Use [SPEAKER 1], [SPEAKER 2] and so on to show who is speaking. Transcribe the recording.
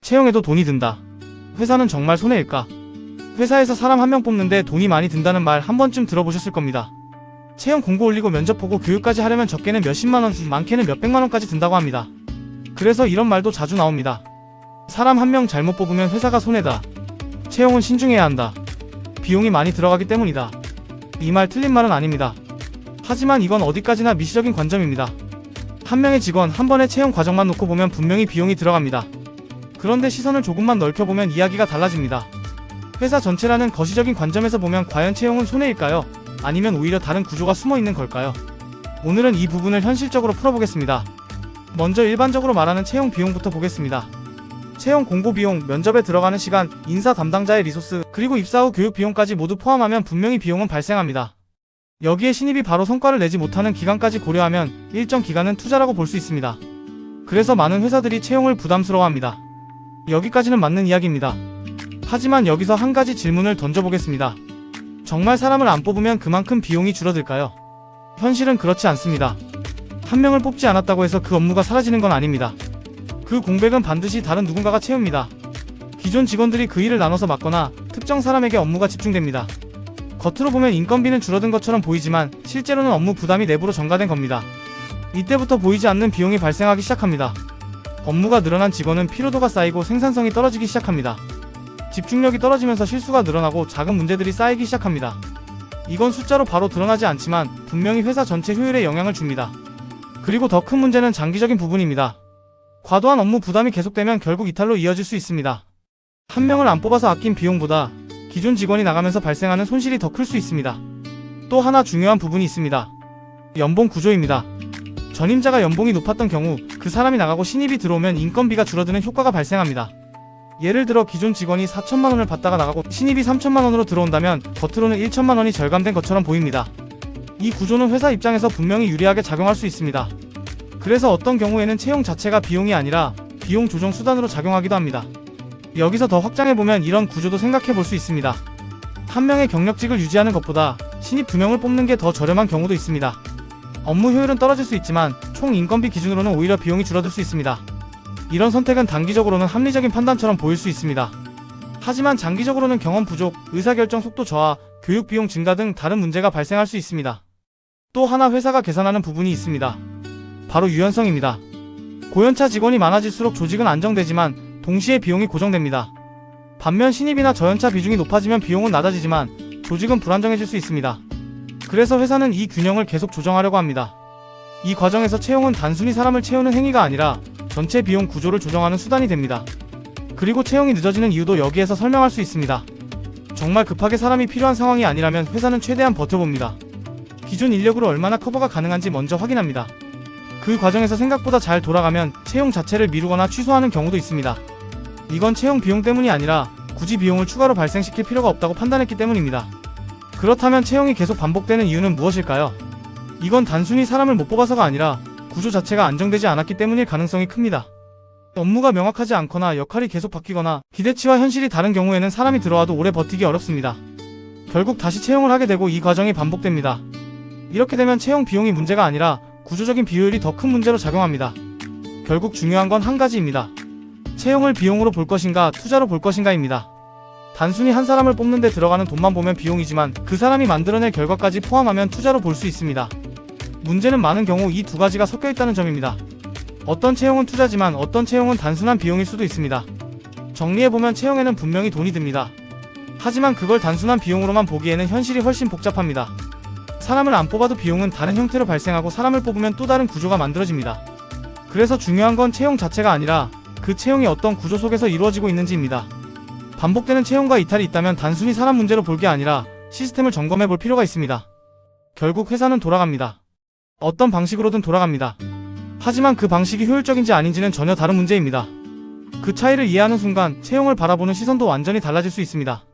[SPEAKER 1] 채용해도 돈이 든다. 회사는 정말 손해일까? 회사에서 사람 한 명 뽑는데 돈이 많이 든다는 말 한 번쯤 들어보셨을 겁니다. 채용 공고 올리고 면접 보고 교육까지 하려면 적게는 몇십만원, 많게는 몇백만원까지 든다고 합니다. 그래서 이런 말도 자주 나옵니다. 사람 한 명 잘못 뽑으면 회사가 손해다. 채용은 신중해야 한다. 비용이 많이 들어가기 때문이다. 이 말 틀린 말은 아닙니다. 하지만 이건 어디까지나 미시적인 관점입니다. 한 명의 직원 한 번의 채용 과정만 놓고 보면 분명히 비용이 들어갑니다. 그런데 시선을 조금만 넓혀보면 이야기가 달라집니다. 회사 전체라는 거시적인 관점에서 보면 과연 채용은 손해일까요? 아니면 오히려 다른 구조가 숨어있는 걸까요? 오늘은 이 부분을 현실적으로 풀어보겠습니다. 먼저 일반적으로 말하는 채용 비용부터 보겠습니다. 채용 공고 비용, 면접에 들어가는 시간, 인사 담당자의 리소스, 그리고 입사 후 교육 비용까지 모두 포함하면 분명히 비용은 발생합니다. 여기에 신입이 바로 성과를 내지 못하는 기간까지 고려하면 일정 기간은 투자라고 볼 수 있습니다. 그래서 많은 회사들이 채용을 부담스러워합니다. 여기까지는 맞는 이야기입니다. 하지만 여기서 한 가지 질문을 던져보겠습니다. 정말 사람을 안 뽑으면 그만큼 비용이 줄어들까요? 현실은 그렇지 않습니다. 한 명을 뽑지 않았다고 해서 그 업무가 사라지는 건 아닙니다. 그 공백은 반드시 다른 누군가가 채웁니다. 기존 직원들이 그 일을 나눠서 맡거나 특정 사람에게 업무가 집중됩니다. 겉으로 보면 인건비는 줄어든 것처럼 보이지만 실제로는 업무 부담이 내부로 전가된 겁니다. 이때부터 보이지 않는 비용이 발생하기 시작합니다. 업무가 늘어난 직원은 피로도가 쌓이고 생산성이 떨어지기 시작합니다. 집중력이 떨어지면서 실수가 늘어나고 작은 문제들이 쌓이기 시작합니다. 이건 숫자로 바로 드러나지 않지만 분명히 회사 전체 효율에 영향을 줍니다. 그리고 더 큰 문제는 장기적인 부분입니다. 과도한 업무 부담이 계속되면 결국 이탈로 이어질 수 있습니다. 한 명을 안 뽑아서 아낀 비용보다 기존 직원이 나가면서 발생하는 손실이 더 클 수 있습니다. 또 하나 중요한 부분이 있습니다. 연봉 구조입니다. 전임자가 연봉이 높았던 경우 그 사람이 나가고 신입이 들어오면 인건비가 줄어드는 효과가 발생합니다. 예를 들어 기존 직원이 4천만원을 받다가 나가고 신입이 3천만원으로 들어온다면 겉으로는 1천만원이 절감된 것처럼 보입니다. 이 구조는 회사 입장에서 분명히 유리하게 작용할 수 있습니다. 그래서 어떤 경우에는 채용 자체가 비용이 아니라 비용 조정 수단으로 작용하기도 합니다. 여기서 더 확장해보면 이런 구조도 생각해볼 수 있습니다. 한 명의 경력직을 유지하는 것보다 신입 2명을 뽑는 게 더 저렴한 경우도 있습니다. 업무 효율은 떨어질 수 있지만 총 인건비 기준으로는 오히려 비용이 줄어들 수 있습니다. 이런 선택은 단기적으로는 합리적인 판단처럼 보일 수 있습니다. 하지만 장기적으로는 경험 부족, 의사결정 속도 저하, 교육 비용 증가 등 다른 문제가 발생할 수 있습니다. 또 하나 회사가 계산하는 부분이 있습니다. 바로 유연성입니다. 고연차 직원이 많아질수록 조직은 안정되지만 동시에 비용이 고정됩니다. 반면 신입이나 저연차 비중이 높아지면 비용은 낮아지지만 조직은 불안정해질 수 있습니다. 그래서 회사는 이 균형을 계속 조정하려고 합니다. 이 과정에서 채용은 단순히 사람을 채우는 행위가 아니라 전체 비용 구조를 조정하는 수단이 됩니다. 그리고 채용이 늦어지는 이유도 여기에서 설명할 수 있습니다. 정말 급하게 사람이 필요한 상황이 아니라면 회사는 최대한 버텨봅니다. 기존 인력으로 얼마나 커버가 가능한지 먼저 확인합니다. 그 과정에서 생각보다 잘 돌아가면 채용 자체를 미루거나 취소하는 경우도 있습니다. 이건 채용 비용 때문이 아니라 굳이 비용을 추가로 발생시킬 필요가 없다고 판단했기 때문입니다. 그렇다면 채용이 계속 반복되는 이유는 무엇일까요? 이건 단순히 사람을 못 뽑아서가 아니라 구조 자체가 안정되지 않았기 때문일 가능성이 큽니다. 업무가 명확하지 않거나 역할이 계속 바뀌거나 기대치와 현실이 다른 경우에는 사람이 들어와도 오래 버티기 어렵습니다. 결국 다시 채용을 하게 되고 이 과정이 반복됩니다. 이렇게 되면 채용 비용이 문제가 아니라 구조적인 비효율이 더 큰 문제로 작용합니다. 결국 중요한 건 한 가지입니다. 채용을 비용으로 볼 것인가 투자로 볼 것인가입니다. 단순히 한 사람을 뽑는 데 들어가는 돈만 보면 비용이지만 그 사람이 만들어낼 결과까지 포함하면 투자로 볼 수 있습니다. 문제는 많은 경우 이 두 가지가 섞여 있다는 점입니다. 어떤 채용은 투자지만 어떤 채용은 단순한 비용일 수도 있습니다. 정리해보면 채용에는 분명히 돈이 듭니다. 하지만 그걸 단순한 비용으로만 보기에는 현실이 훨씬 복잡합니다. 사람을 안 뽑아도 비용은 다른 형태로 발생하고 사람을 뽑으면 또 다른 구조가 만들어집니다. 그래서 중요한 건 채용 자체가 아니라 그 채용이 어떤 구조 속에서 이루어지고 있는지입니다. 반복되는 채용과 이탈이 있다면 단순히 사람 문제로 볼 게 아니라 시스템을 점검해 볼 필요가 있습니다. 결국 회사는 돌아갑니다. 어떤 방식으로든 돌아갑니다. 하지만 그 방식이 효율적인지 아닌지는 전혀 다른 문제입니다. 그 차이를 이해하는 순간 채용을 바라보는 시선도 완전히 달라질 수 있습니다.